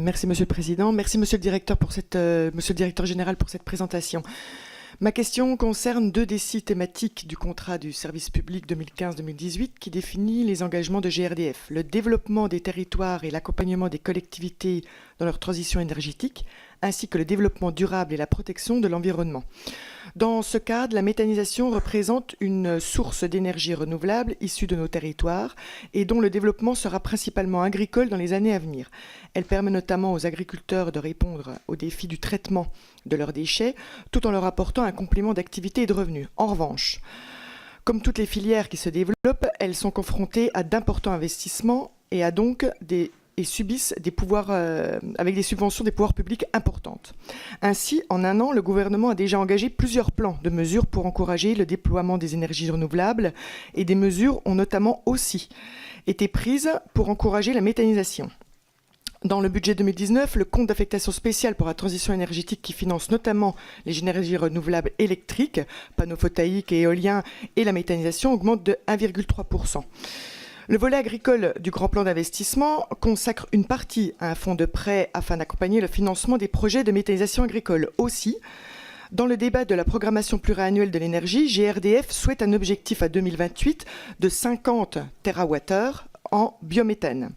Merci Monsieur le Président. Merci Monsieur le Directeur, Monsieur le Directeur Général pour cette présentation. Ma question concerne 2 des 6 thématiques du contrat du service public 2015-2018 qui définit les engagements de GRDF, le développement des territoires et l'accompagnement des collectivités dans leur transition énergétique, ainsi que le développement durable et la protection de l'environnement. Dans ce cadre, la méthanisation représente une source d'énergie renouvelable issue de nos territoires et dont le développement sera principalement agricole dans les années à venir. Elle permet notamment aux agriculteurs de répondre aux défis du traitement de leurs déchets tout en leur apportant un complément d'activité et de revenus. En revanche, comme toutes les filières qui se développent, elles sont confrontées à d'importants investissements et subissent avec des subventions des pouvoirs publics importantes. Ainsi, en un an, le gouvernement a déjà engagé plusieurs plans de mesures pour encourager le déploiement des énergies renouvelables et des mesures ont notamment aussi été prises pour encourager la méthanisation. Dans le budget 2019, le compte d'affectation spéciale pour la transition énergétique qui finance notamment les énergies renouvelables électriques, panneaux photovoltaïques et éoliens et la méthanisation augmente de 1,3%. Le volet agricole du grand plan d'investissement consacre une partie à un fonds de prêt afin d'accompagner le financement des projets de méthanisation agricole. Aussi, dans le débat de la programmation pluriannuelle de l'énergie, GRDF souhaite un objectif à 2028 de 50 TWh en biométhane.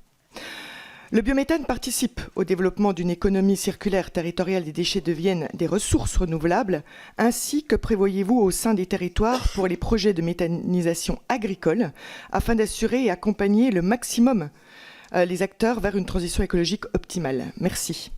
Le biométhane participe au développement d'une économie circulaire territoriale des déchets deviennent des ressources renouvelables, ainsi que prévoyez-vous au sein des territoires pour les projets de méthanisation agricole, afin d'assurer et accompagner le maximum les acteurs vers une transition écologique optimale. Merci.